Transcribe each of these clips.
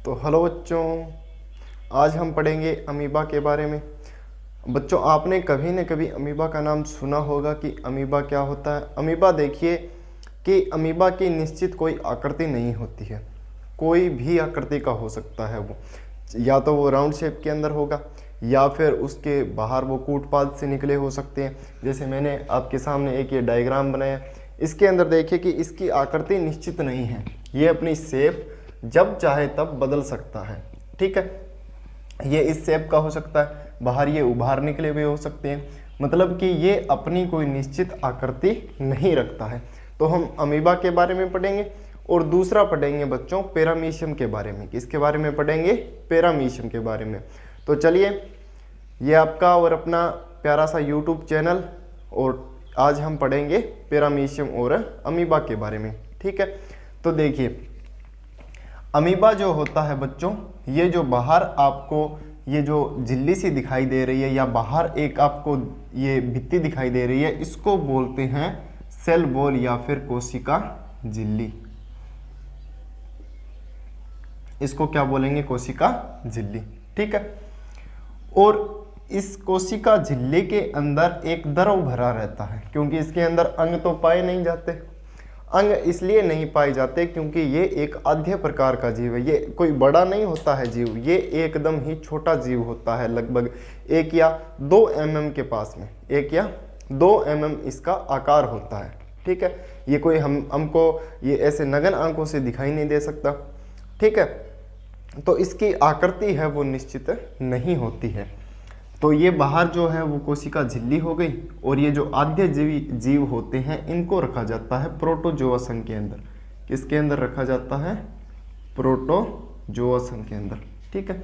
तो हेलो बच्चों, आज हम पढ़ेंगे अमीबा के बारे में। बच्चों, आपने कभी न कभी अमीबा का नाम सुना होगा कि अमीबा क्या होता है। अमीबा देखिए कि अमीबा की निश्चित कोई आकृति नहीं होती है, कोई भी आकृति का हो सकता है वो, या तो वो राउंड शेप के अंदर होगा या फिर उसके बाहर वो कूटपाद से निकले हो सकते हैं। जैसे मैंने आपके सामने एक ये डायग्राम बनाया, इसके अंदर देखिए कि इसकी आकृति निश्चित नहीं है, ये अपनी शेप जब चाहे तब बदल सकता है। ठीक है, ये इस शेप का हो सकता है, बाहर ये उभार निकले हुए हो सकते हैं, मतलब कि ये अपनी कोई निश्चित आकृति नहीं रखता है। तो हम अमीबा के बारे में पढ़ेंगे और दूसरा पढ़ेंगे बच्चों पैरामीशियम के बारे में। किसके बारे में पढ़ेंगे? पैरामीशियम के बारे में। तो चलिए, ये आपका और अपना प्यारा सा यूट्यूब चैनल, और आज हम पढ़ेंगे पैरामीशियम और अमीबा के बारे में। ठीक है, तो देखिए अमीबा जो होता है बच्चों, ये जो बाहर आपको ये जो झिल्ली सी दिखाई दे रही है या बाहर एक आपको ये भित्ति दिखाई दे रही है, इसको बोलते हैं सेल वॉल या फिर कोशिका झिल्ली। इसको क्या बोलेंगे? कोशिका झिल्ली। ठीक है, और इस कोशिका झिल्ली के अंदर एक द्रव भरा रहता है, क्योंकि इसके अंदर अंग तो पाए नहीं जाते। अंग इसलिए नहीं पाए जाते क्योंकि ये एक आद्य प्रकार का जीव है, ये कोई बड़ा नहीं होता है जीव, ये एकदम ही छोटा जीव होता है, लगभग 1 या 2 mm के पास में, 1 या 2 mm इसका आकार होता है। ठीक है, ये कोई हमको ये ऐसे नगन आंखों से दिखाई नहीं दे सकता। ठीक है, तो इसकी आकृति है वो निश्चित नहीं होती है। तो ये बाहर जो है वो कोशिका झिल्ली हो गई, और ये जो आद्य जीव होते हैं इनको रखा जाता है प्रोटोजोआ संघ के अंदर। किसके अंदर रखा जाता है? प्रोटोजोआ संघ के अंदर। ठीक है,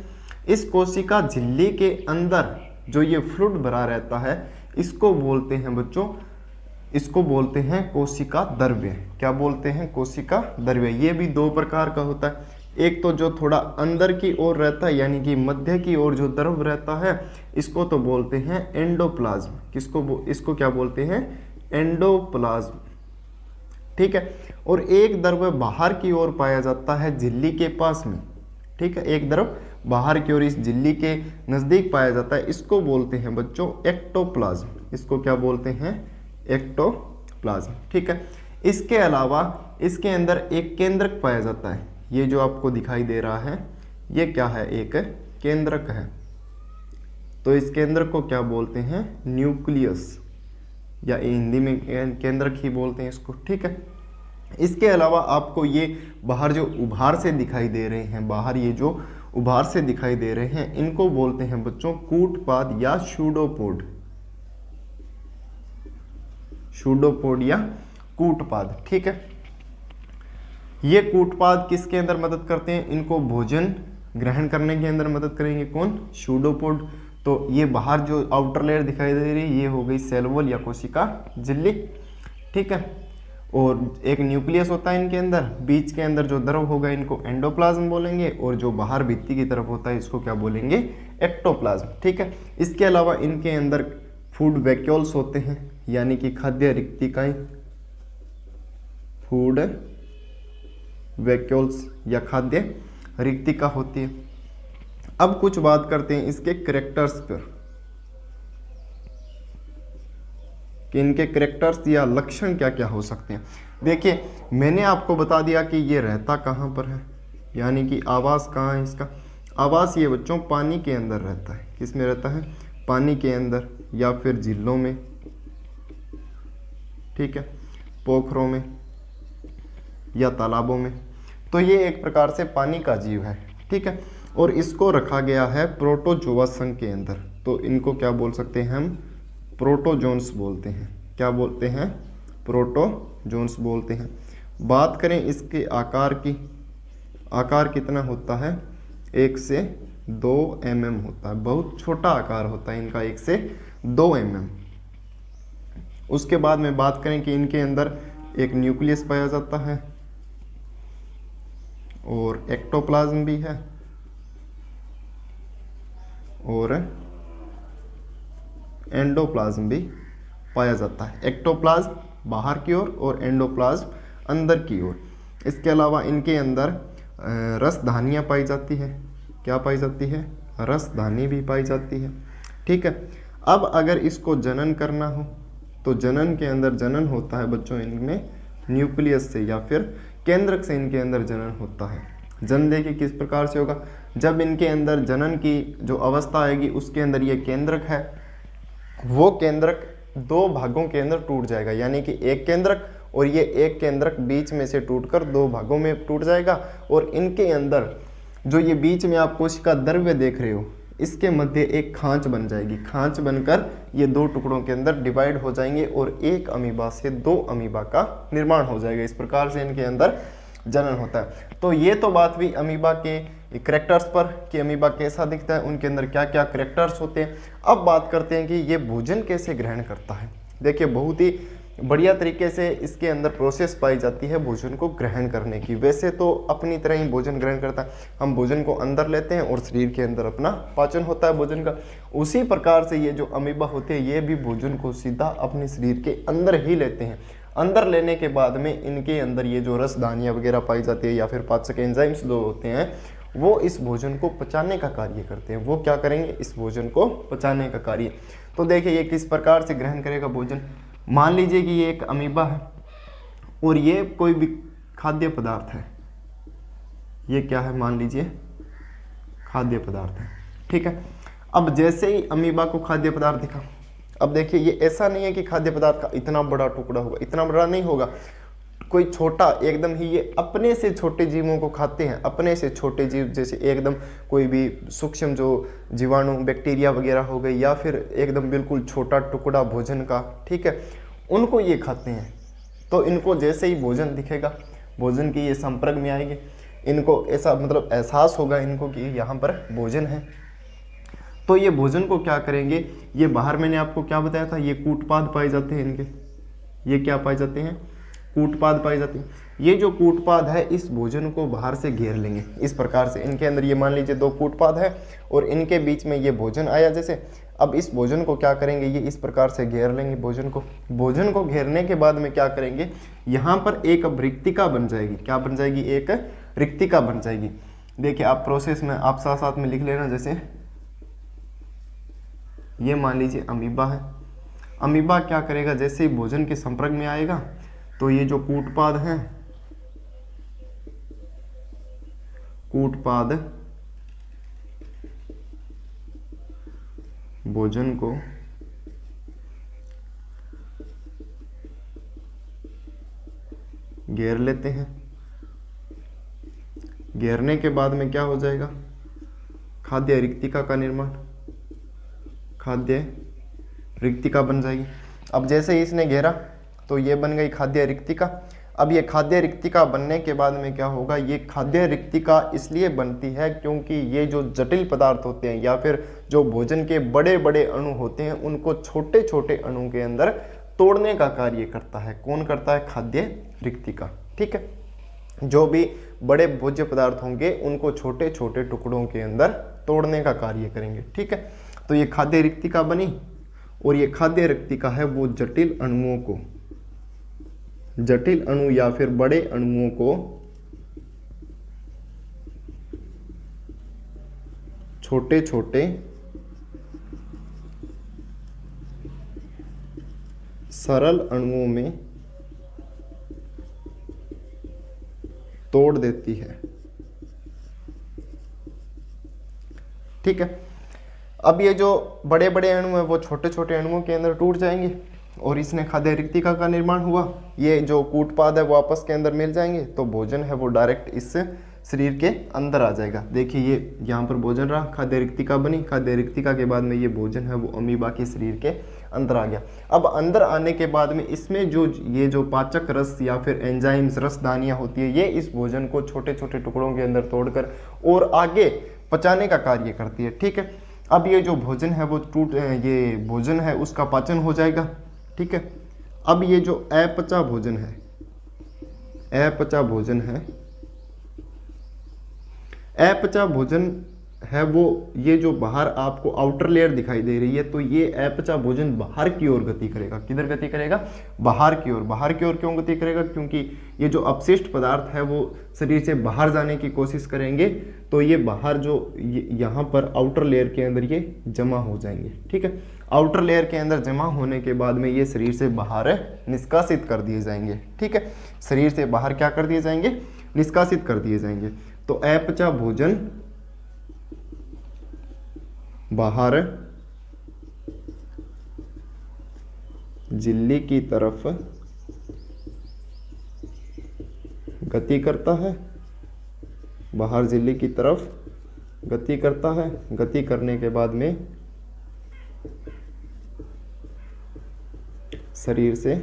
इस कोशिका झिल्ली के अंदर जो ये फ्लूइड भरा रहता है, इसको बोलते हैं बच्चों, इसको बोलते हैं कोशिका द्रव्य। क्या बोलते हैं? कोशिका द्रव्य। ये भी 2 प्रकार का होता है, एक तो जो थोड़ा अंदर की ओर रहता है, यानी कि मध्य की ओर जो द्रव रहता है, इसको तो बोलते हैं एंडोप्लाज्म। इसको क्या बोलते हैं? एंडोप्लाज्म। ठीक है, और एक द्रव बाहर की ओर पाया जाता है झिल्ली के पास में। ठीक है, एक द्रव बाहर की ओर इस झिल्ली के नजदीक पाया जाता है, इसको बोलते हैं बच्चों एक्टोप्लाज्म। इसको क्या बोलते हैं? एक्टोप्लाज्म। ठीक है, इसके अलावा इसके अंदर एक केंद्रक पाया जाता है। ये जो आपको दिखाई दे रहा है, ये क्या है? एक केंद्रक है। तो इस केंद्रक को क्या बोलते हैं? न्यूक्लियस, या हिंदी में केंद्रक ही बोलते हैं इसको। ठीक है, इसके अलावा आपको ये बाहर जो उभार से दिखाई दे रहे हैं, बाहर ये जो उभार से दिखाई दे रहे हैं, इनको बोलते हैं बच्चों कूटपाद या शूडोपोड। शूडोपोड या कूटपाद। ठीक है, ये कूटपाद किसके अंदर मदद करते हैं? इनको भोजन ग्रहण करने के अंदर मदद करेंगे। कौन? शूडोपोड। तो ये बाहर जो आउटर लेयर दिखाई दे रही है, ये हो गई सेल वॉल या कोशिका झिल्ली। ठीक है, और एक न्यूक्लियस होता है इनके अंदर, बीच के अंदर जो द्रव होगा इनको एंडोप्लाज्म बोलेंगे, और जो बाहर भित्ति की तरफ होता है इसको क्या बोलेंगे? एक्टोप्लाज्म। ठीक है, इसके अलावा इनके अंदर फूड वैक्यूल्स होते हैं, यानी कि खाद्य रिक्तिकाएं, फूड वैक्यूल्स या खाद्य रिक्तिका होती है। अब कुछ बात करते हैं इसके कैरेक्टर्स पर, कि इनके कैरेक्टर्स या लक्षण क्या क्या हो सकते हैं। देखिए, मैंने आपको बता दिया कि ये रहता कहाँ पर है, यानी कि आवास कहाँ है इसका? आवास ये बच्चों पानी के अंदर रहता है। किस में रहता है? पानी के अंदर, या फिर झीलों में, ठीक है, पोखरों में या तालाबों में। तो ये एक प्रकार से पानी का जीव है। ठीक है, और इसको रखा गया है प्रोटोजोआ संघ के अंदर। तो इनको क्या बोल सकते हैं हम? प्रोटोजोन्स बोलते हैं। क्या बोलते हैं? प्रोटोजोन्स बोलते हैं। बात करें इसके आकार की, आकार कितना होता है? 1 से 2 mm होता है, बहुत छोटा आकार होता है इनका, 1 से 2 mm। उसके बाद में बात करें कि इनके अंदर एक न्यूक्लियस पाया जाता है, और एक्टोप्लाज्म भी है, और एंडोप्लाज्म भी पाया जाता है। एक्टोप्लाज्म बाहर की ओर और एंडोप्लाज्म अंदर की ओर। इसके अलावा इनके अंदर रसधानियाँ पाई जाती है। क्या पाई जाती है? रसधानी भी पाई जाती है। ठीक है। अब अगर इसको जनन करना हो तो जनन के अंदर जनन होता है बच्चों इनमें न्यूक्लियस से या फिर केंद्रक से इनके अंदर जनन होता है। जन देखिए किस प्रकार से होगा, जब इनके अंदर जनन की जो अवस्था आएगी उसके अंदर ये केंद्रक है, वो केंद्रक दो भागों के अंदर टूट जाएगा, यानी कि एक केंद्रक और ये एक केंद्रक बीच में से टूटकर दो भागों में टूट जाएगा। और इनके अंदर जो ये बीच में आप कोशिका द्रव्य देख रहे हो, इसके मध्य एक खांच बन जाएगी। खांच बनकर ये दो टुकड़ों के अंदर डिवाइड हो जाएंगे और एक अमीबा से दो अमीबा का निर्माण हो जाएगा। इस प्रकार से इनके अंदर जनन होता है। तो ये तो बात हुई अमीबा के करैक्टर्स पर कि अमीबा कैसा दिखता है, उनके अंदर क्या क्या करैक्टर्स होते हैं। अब बात करते हैं कि ये भोजन कैसे ग्रहण करता है। देखिए बहुत ही बढ़िया तरीके से इसके अंदर प्रोसेस पाई जाती है भोजन को ग्रहण करने की। वैसे तो अपनी तरह ही भोजन ग्रहण करता है, हम भोजन को अंदर लेते हैं और शरीर के अंदर अपना पाचन होता है भोजन का। उसी प्रकार से ये जो अमीबा होते हैं ये भी भोजन को सीधा अपने शरीर के अंदर ही लेते हैं। अंदर लेने के बाद में इनके अंदर ये जो रसदानियाँ वगैरह पाई जाती है या फिर पाचक एंजाइम्स जो होते हैं वो इस भोजन को पचाने का कार्य करते हैं। वो क्या करेंगे? इस भोजन को पचाने का कार्य। तो देखिए ये किस प्रकार से ग्रहण करेगा भोजन। मान लीजिए कि ये एक अमीबा है और ये कोई भी खाद्य पदार्थ है। ये क्या है? मान लीजिए खाद्य पदार्थ है। ठीक है। अब जैसे ही अमीबा को खाद्य पदार्थ दिखा, अब देखिए ये ऐसा नहीं है कि खाद्य पदार्थ का इतना बड़ा टुकड़ा होगा, इतना बड़ा नहीं होगा, कोई छोटा एकदम ही। ये अपने से छोटे जीवों को खाते हैं, अपने से छोटे जीव, जैसे एकदम कोई भी सूक्ष्म जो जीवाणु बैक्टीरिया वगैरह हो गई या फिर एकदम बिल्कुल छोटा टुकड़ा भोजन का, ठीक है, उनको ये खाते हैं। तो इनको जैसे ही भोजन दिखेगा, भोजन की ये संपर्क में आएंगे, इनको ऐसा मतलब एहसास होगा इनको कि यहाँ पर भोजन है। तो ये भोजन को क्या करेंगे? ये बाहर मैंने आपको क्या बताया था, ये कूटपाद पाए जाते हैं इनके। ये क्या पाए जाते हैं? कूटपाद पाए जाते हैं। ये जो कूटपाद है इस भोजन को बाहर से घेर लेंगे। इस प्रकार से इनके अंदर ये मान लीजिए दो कूटपाद है और इनके बीच में ये भोजन आया जैसे। अब इस भोजन को क्या करेंगे? ये इस प्रकार से घेर लेंगे भोजन को। भोजन को घेरने के बाद में क्या करेंगे? यहाँ पर एक अब रिक्तिका बन जाएगी। क्या बन जाएगी? एक रिक्तिका बन जाएगी। देखिए आप प्रोसेस में आप साथ साथ में लिख लेना। जैसे ये मान लीजिए अमीबा है। अमीबा क्या करेगा? जैसे ही भोजन के संपर्क में आएगा तो ये जो कूटपाद हैं, कूटपाद भोजन को घेर लेते हैं। घेरने के बाद में क्या हो जाएगा? खाद्य रिक्तिका का निर्माण, खाद्य रिक्तिका बन जाएगी। अब जैसे ही इसने घेरा तो ये बन गई खाद्य रिक्तिका। अब ये खाद्य रिक्तिका बनने के बाद में क्या होगा? ये खाद्य रिक्तिका इसलिए बनती है क्योंकि ये जो जटिल पदार्थ होते हैं या फिर जो भोजन के बड़े बड़े अणु होते हैं उनको छोटे छोटे अणु के अंदर तोड़ने का कार्य करता है। कौन करता है? खाद्य रिक्तिका। ठीक है। जो भी बड़े भोज्य पदार्थ होंगे उनको छोटे छोटे टुकड़ों के अंदर तोड़ने का कार्य करेंगे। ठीक है। तो ये खाद्य रिक्तिका बनी और ये खाद्य रिक्तिका है वो जटिल अणुओं को, जटिल अणु या फिर बड़े अणुओं को छोटे छोटे सरल अणुओं में तोड़ देती है। ठीक है। अब ये जो बड़े बड़े अणु हैं वो छोटे छोटे अणुओं के अंदर टूट जाएंगे और इसने खाद्य रिक्तिका का निर्माण हुआ। ये जो कूटपाद है वो आपस के अंदर मिल जाएंगे तो भोजन है वो डायरेक्ट इस शरीर के अंदर आ जाएगा। देखिए ये यहाँ पर भोजन रहा, खाद्य रिक्तिका बनी, खाद्य रिक्तिका के बाद में ये भोजन है वो अमीबा के शरीर के अंदर आ गया। अब अंदर आने के बाद में इसमें जो ये जो पाचक रस या फिर एंजाइम्स रसदानियाँ होती है ये इस भोजन को छोटे छोटे टुकड़ों के अंदर तोड़कर और आगे पचाने का कार्य करती है। ठीक है। अब ये जो भोजन है वो ये भोजन है उसका पाचन हो जाएगा। ठीक है। अब ये जो अपचा भोजन है, अपचा भोजन है, अपचा भोजन है वो ये जो बाहर आपको आउटर लेयर दिखाई दे रही है, तो ये अपचा भोजन बाहर की ओर गति करेगा। किधर गति करेगा? बाहर की ओर। बाहर की ओर क्यों गति करेगा? क्योंकि ये जो अपशिष्ट पदार्थ है वो शरीर से बाहर जाने की कोशिश करेंगे, तो ये बाहर जो यहाँ पर आउटर लेयर के अंदर ये जमा हो जाएंगे। ठीक है, आउटर लेयर के अंदर जमा होने के बाद में ये शरीर से बाहर निष्कासित कर दिए जाएंगे। ठीक है, शरीर से बाहर क्या कर दिए जाएंगे? निष्कासित कर दिए जाएंगे। तो अपचा भोजन बाहर झिल्ली की तरफ गति करता है, बाहर झिल्ली की तरफ गति करता है। गति करने के बाद में शरीर से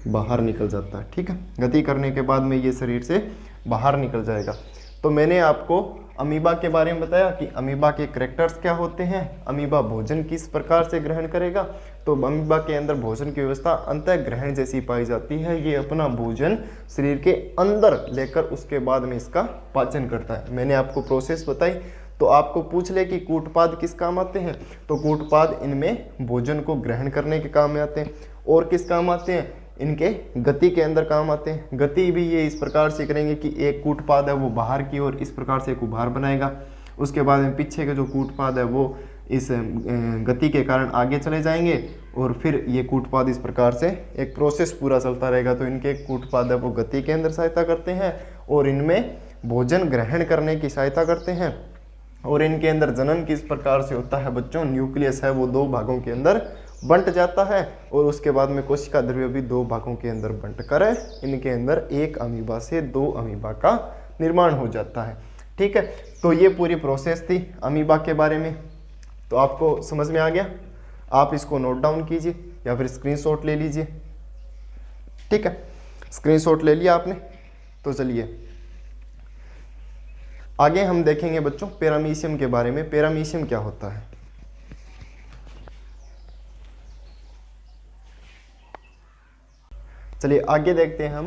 बाहर निकल जाता है। ठीक है, गति करने के बाद में ये शरीर से बाहर निकल जाएगा। तो मैंने आपको अमीबा के बारे में बताया कि अमीबा के कैरेक्टर्स क्या होते हैं, अमीबा भोजन किस प्रकार से ग्रहण करेगा। तो अमीबा के अंदर भोजन की व्यवस्था अंतः ग्रहण जैसी पाई जाती है। ये अपना भोजन शरीर के अंदर लेकर उसके बाद में इसका पाचन करता है। मैंने आपको प्रोसेस बताई। तो आपको पूछ ले कि कूटपाद किस काम आते हैं, तो कूटपाद इनमें भोजन को ग्रहण करने के काम में आते हैं। और किस काम आते हैं? इनके गति के अंदर काम आते हैं। गति भी ये इस प्रकार से करेंगे कि एक कूटपाद है वो बाहर की ओर इस प्रकार से एक उभार बनाएगा, उसके बाद में पीछे के जो कूटपाद है वो इस गति के कारण आगे चले जाएंगे, और फिर ये कूटपाद इस प्रकार से एक प्रोसेस पूरा चलता रहेगा। तो इनके कूटपाद है वो गति के अंदर सहायता करते हैं और इनमें भोजन ग्रहण करने की सहायता करते हैं। और इनके अंदर जनन किस प्रकार से होता है बच्चों? न्यूक्लियस है वो 2 भागों के अंदर बंट जाता है, और उसके बाद में कोशिका द्रव्य भी 2 भागों के अंदर बंट कर इनके अंदर एक अमीबा से 2 अमीबा का निर्माण हो जाता है। ठीक है, तो ये पूरी प्रोसेस थी अमीबा के बारे में। तो आपको समझ में आ गया? आप इसको नोट डाउन कीजिए या फिर स्क्रीनशॉट ले लीजिए। ठीक है, स्क्रीनशॉट ले लिया आपने? तो चलिए आगे हम देखेंगे बच्चों पैरामीशियम के बारे में। पैरामीशियम क्या होता है? चलिए आगे देखते हैं हम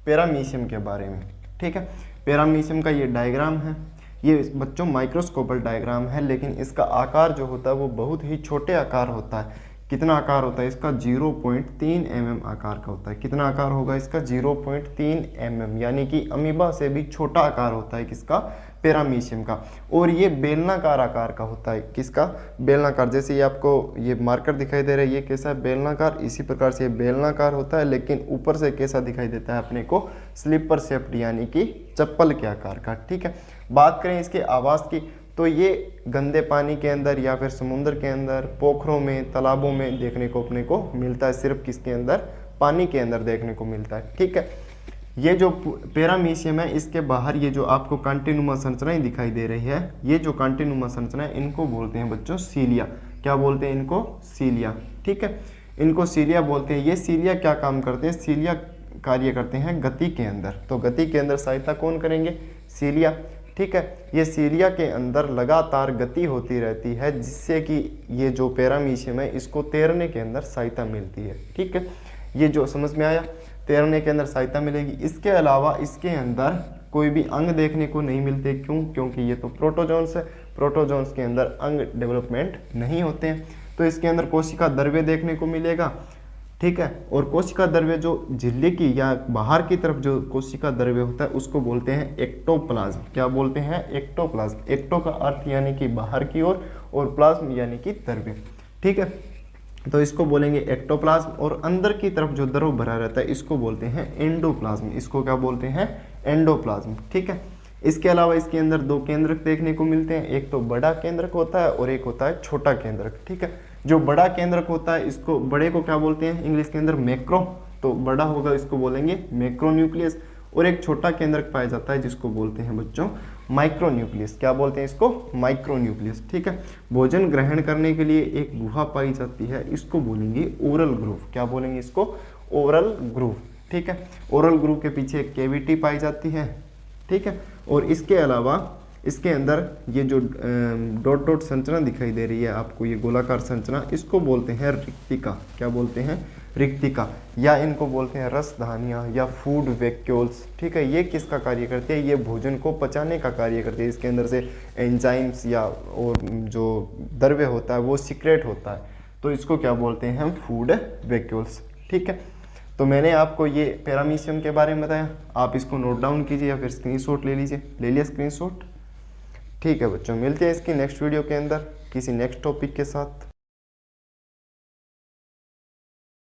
पैरामीशियम के बारे में। ठीक है, पैरामीशियम का ये डायग्राम है। ये बच्चों माइक्रोस्कोपल डायग्राम है, लेकिन इसका आकार जो होता है वो बहुत ही छोटे आकार होता है। कितना आकार होता है इसका? 0.3 mm आकार का होता है। कितना आकार होगा इसका? 0.3 mm, यानी कि अमीबा से भी छोटा आकार होता है किसका? पैरामीशियम का। और ये बेलनाकार आकार का होता है। किसका? बेलनाकार। जैसे ये आपको ये मार्कर दिखाई दे रहा है, ये कैसा है? बेलनाकार। इसी प्रकार से ये बेलनाकार होता है, लेकिन ऊपर से कैसा दिखाई देता है अपने को? स्लीपर शेप्ड, यानी कि चप्पल के आकार का। ठीक है, बात करें इसके आवास की, तो ये गंदे पानी के अंदर या फिर समुद्र के अंदर, पोखरों में, तालाबों में देखने को अपने को मिलता है। सिर्फ किसके अंदर? पानी के अंदर देखने को मिलता है। ठीक है, ये जो पैरामीशियम है इसके बाहर ये जो आपको कांटेनुमा संरचनाएं दिखाई दे रही है, ये जो कांटेनुमा संरचना है इनको बोलते हैं बच्चों सीलिया। क्या बोलते हैं इनको? सीलिया। ठीक है, इनको सीलिया बोलते हैं। ये सीलिया क्या काम करते हैं? सीलिया कार्य करते हैं गति के अंदर। तो गति के अंदर सहायता कौन करेंगे? सीलिया। ठीक है, ये सीलिया के अंदर लगातार गति होती रहती है, जिससे कि ये जो पैरामीशियम है इसको तैरने के अंदर सहायता मिलती है। ठीक है, ये जो समझ में आया? तैरने के अंदर सहायता मिलेगी। इसके अलावा इसके अंदर कोई भी अंग देखने को नहीं मिलते। क्यों? क्योंकि ये तो प्रोटोजोन्स है। प्रोटोजोन्स के अंदर अंग डेवलपमेंट नहीं होते हैं। तो इसके अंदर कोशिका द्रव्य देखने को मिलेगा। ठीक है, और कोशिका द्रव्य जो झिल्ली की या बाहर की तरफ जो कोशिका द्रव्य होता है उसको बोलते हैं एक्टोप्लाज्म। क्या बोलते हैं? एक्टोप्लाज्म। एक्टो का अर्थ यानी कि बाहर की ओर, और प्लाज्म यानी कि द्रव्य। ठीक है, तो इसको बोलेंगे एक्टोप्लाज्म। और अंदर की तरफ जो द्रव भरा रहता है इसको बोलते हैं एंडोप्लाज्म। इसको क्या बोलते हैं? एंडोप्लाज्म। ठीक है, इसके अलावा इसके अंदर 2 केंद्रक देखने को मिलते हैं। एक तो बड़ा केंद्रक होता है और एक होता है छोटा केंद्रक। ठीक है, जो बड़ा केंद्रक होता है इसको, बड़े को क्या बोलते हैं इंग्लिश के अंदर? मैक्रो। तो बड़ा होगा इसको बोलेंगे मैक्रोन्यूक्लियस। और एक छोटा केंद्रक पाया जाता है जिसको बोलते हैं बच्चों माइक्रोन्यूक्लियस। क्या बोलते हैं इसको? माइक्रोन्यूक्लियस। ठीक है, भोजन ग्रहण करने के लिए एक गुहा पाई जाती है, इसको बोलेंगे ओरल ग्रूव। क्या बोलेंगे इसको? Oral groove. ठीक है, ओरल ग्रूव के पीछे एक कैविटी पाई जाती है। ठीक है, और इसके अलावा इसके अंदर ये जो डॉट डॉट संरचना दिखाई दे रही है आपको, ये गोलाकार संरचना, इसको बोलते हैं रिक्तिका। क्या बोलते हैं? रिक्तिका, या इनको बोलते हैं रसधानियाँ या फूड वैक्यूल्स। ठीक है, ये किसका कार्य करती है? ये भोजन को पचाने का कार्य करती है। इसके अंदर से एंजाइम्स या और जो द्रव्य होता है वो सीक्रेट होता है, तो इसको क्या बोलते हैं हम? Food vacuoles. ठीक है, तो मैंने आपको ये पैरामीशियम के बारे में बताया, आप इसको नोट डाउन कीजिए या फिर स्क्रीनशॉट ले लीजिए। ले लिया स्क्रीनशॉट? ठीक है बच्चों, मिलते हैं इसकी नेक्स्ट वीडियो के अंदर किसी नेक्स्ट टॉपिक के साथ।